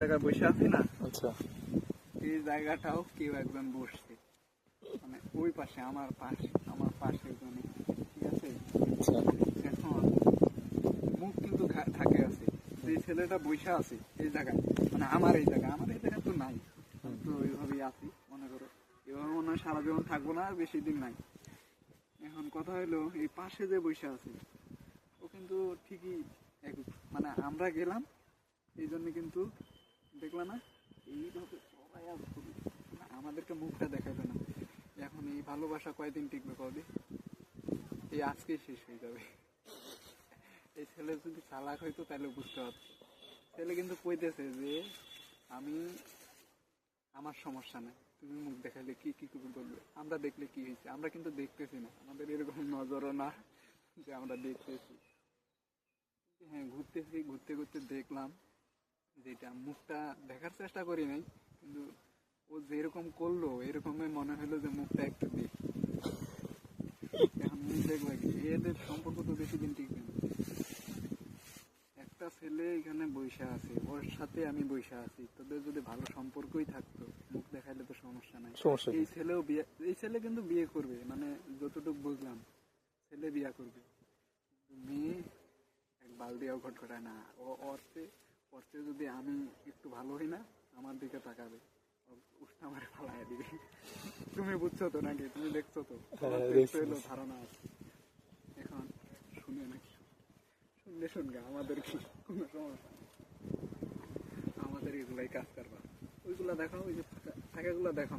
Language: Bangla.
জায়গায় বসে আছি না, আচ্ছা এই জায়গাটাও কেউ একজন বসছে, মানে ওই পাশে আমার পাশে মানে, ঠিক আছে। আচ্ছা এখন মুখ কিন্তু ঢাকে আছে, যে ছেলেটা বসে আছে এই জায়গায়, মানে আমার এই জায়গা তো নাই, আমি তো ওইভাবেই আছি মনে করো। এভাবে মনে হয় সারা জীবন থাকবো না, আর বেশি দিন নাই। এখন কথা হলো এই পাশে যে বসে আছে ও কিন্তু ঠিকই মানে আমরা গেলাম এই জন্য কিন্তু দেখলা না এইভাবে সবাই আসতো, মানে আমাদেরকে মুখটা দেখাবে না। এখন এই ভালোবাসা কয়দিন টিকবে কবে, এই আজকে শেষ হয়ে যাবে। এই ছেলে যদি চালাক হইতো তাহলে বুঝতে পারতো। ছেলে কিন্তু কইতেছে যে আমি, আমার সমস্যা নেই, তুমি মুখ দেখাইলে কি কি বলবে, আমরা দেখলে কি হয়েছে, আমরা কিন্তু দেখতেছি না, আমাদের এরকম নজরও না যে আমরা দেখতেছি। হ্যাঁ, ঘুরতে ঘুরতে দেখলাম যেটা, মুখটা দেখার চেষ্টা করি নাই, কিন্তু ও যেরকম করলো এরকমই মনে হলো যে মুখটা একটু দিই। এখন মুখ দেখবো কি, এদের সম্পর্ক তো বেশি দিন টিকবে না। একটা ছেলে এখানে বৈশা আছে, ওর সাথে আমি বৈশা আছি, তোদের যদি ভালো সম্পর্কই থাকতো মুখ দেখাইলে তো সমস্যা নাই। এই ছেলে কিন্তু বিয়ে করবে, মানে যতটুকু বুঝলাম ছেলে বিয়ে করবে, মেয়ে এক বালদিয়াও ঘটঘটায় না। অর্থে যদি আমি একটু ভালো হই না, আমার দিকে তাকাবে, উষ্ণ আমার ফালাই দিবে। তুমি বুঝছো তো নাকি, তুমি দেখছো তো, এলো ধারণা আছে। এখন শুনে নাকি, শুনলে শুনবে, আমাদের কি কোনো সমস্যা নেই, আমাদের এগুলাই কাজ করবা। ওইগুলা দেখো, ওই যে ফাঁকাগুলা দেখো।